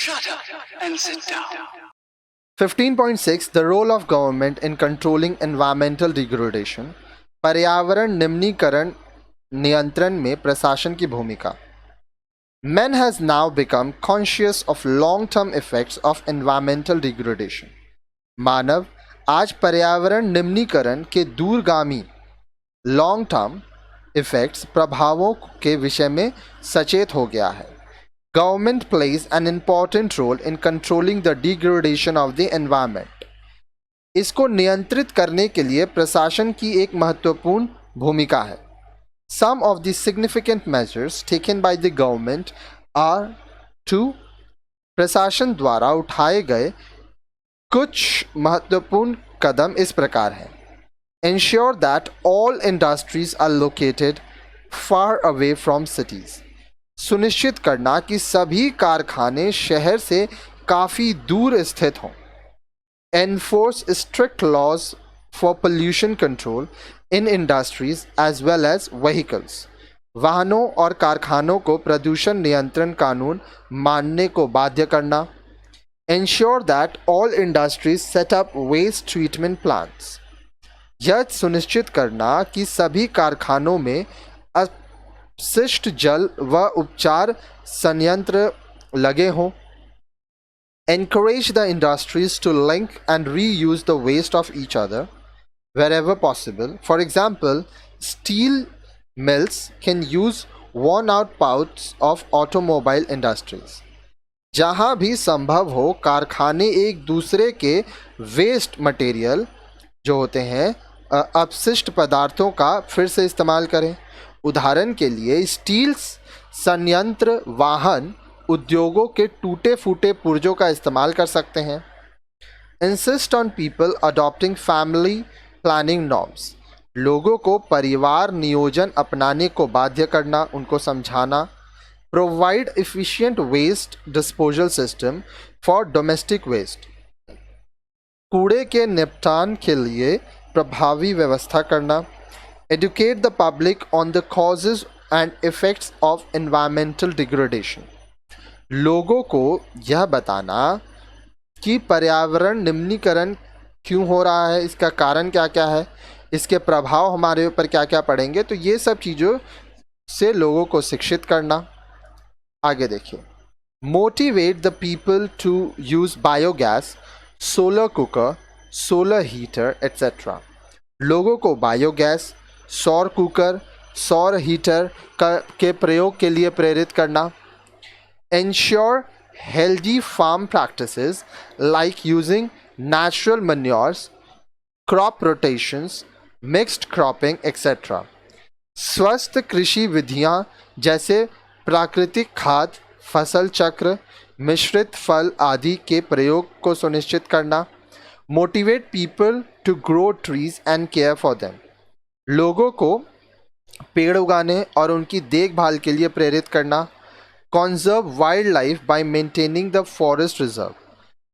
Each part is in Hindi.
Shut up and sit down. 15.6 The role of government in controlling environmental degradation. पर्यावरण निम्नीकरण नियंत्रण में प्रशासन की भूमिका. Man has now become conscious of long-term effects of environmental degradation. मानव आज पर्यावरण निम्नीकरण के दूरगामी लॉन्ग टर्म इफेक्ट्स प्रभावों के विषय में सचेत हो गया है. Government plays an important role in controlling the degradation of the environment. इसको नियंत्रित करने के लिए प्रशासन की एक महत्वपूर्ण भूमिका है. Some of the significant measures taken by the government are to प्रशासन द्वारा उठाए गए कुछ महत्वपूर्ण कदम इस प्रकार हैं. Ensure that all industries are located far away from cities. सुनिश्चित करना कि सभी कारखाने शहर से काफ़ी दूर स्थित हों. Enforce strict laws for pollution control in industries as well as vehicles. वाहनों और कारखानों को प्रदूषण नियंत्रण कानून मानने को बाध्य करना. Ensure that all industries set up waste treatment plants. यह सुनिश्चित करना कि सभी कारखानों में अपशिष्ट जल व उपचार संयंत्र लगे हों. Encourage the industries to link and reuse the waste of each other wherever possible. For example, steel mills can use worn out parts of automobile industries. जहाँ भी संभव हो कारखाने एक दूसरे के वेस्ट मटेरियल जो होते हैं अपशिष्ट पदार्थों का फिर से इस्तेमाल करें. उदाहरण के लिए स्टील संयंत्र वाहन उद्योगों के टूटे फूटे पुर्जों का इस्तेमाल कर सकते हैं. Insist on people adopting family planning norms. लोगों को परिवार नियोजन अपनाने को बाध्य करना, उनको समझाना. Provide efficient waste disposal system for domestic waste. कूड़े के निपटान के लिए प्रभावी व्यवस्था करना. Educate the public on the causes and effects of environmental degradation. लोगों को यह बताना कि पर्यावरण निम्नीकरण क्यों हो रहा है, इसका कारण क्या क्या है, इसके प्रभाव हमारे ऊपर क्या क्या पड़ेंगे. तो ये सब चीज़ों से लोगों को शिक्षित करना. आगे देखिए. Motivate the people to use biogas, solar cooker, solar heater, etc. लोगों को बायोगैस, सौर कुकर, सौर हीटर के प्रयोग के लिए प्रेरित करना. Ensure healthy farm practices like using natural manures, crop rotations, mixed cropping, etc. स्वस्थ कृषि विधियां जैसे प्राकृतिक खाद, फसल चक्र, मिश्रित फल आदि के प्रयोग को सुनिश्चित करना. Motivate people to grow trees and care for them. लोगों को पेड़ उगाने और उनकी देखभाल के लिए प्रेरित करना. Conserve wildlife by maintaining the forest reserve.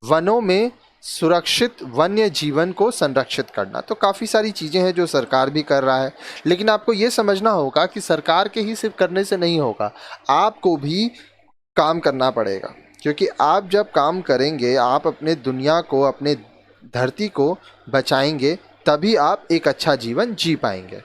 वनों में सुरक्षित वन्य जीवन को संरक्षित करना. तो काफ़ी सारी चीज़ें हैं जो सरकार भी कर रहा है, लेकिन आपको ये समझना होगा कि सरकार के ही सिर्फ करने से नहीं होगा, आपको भी काम करना पड़ेगा. क्योंकि आप जब काम करेंगे, आप अपने दुनिया को, अपने धरती को बचाएंगे, तभी आप एक अच्छा जीवन जी पाएंगे.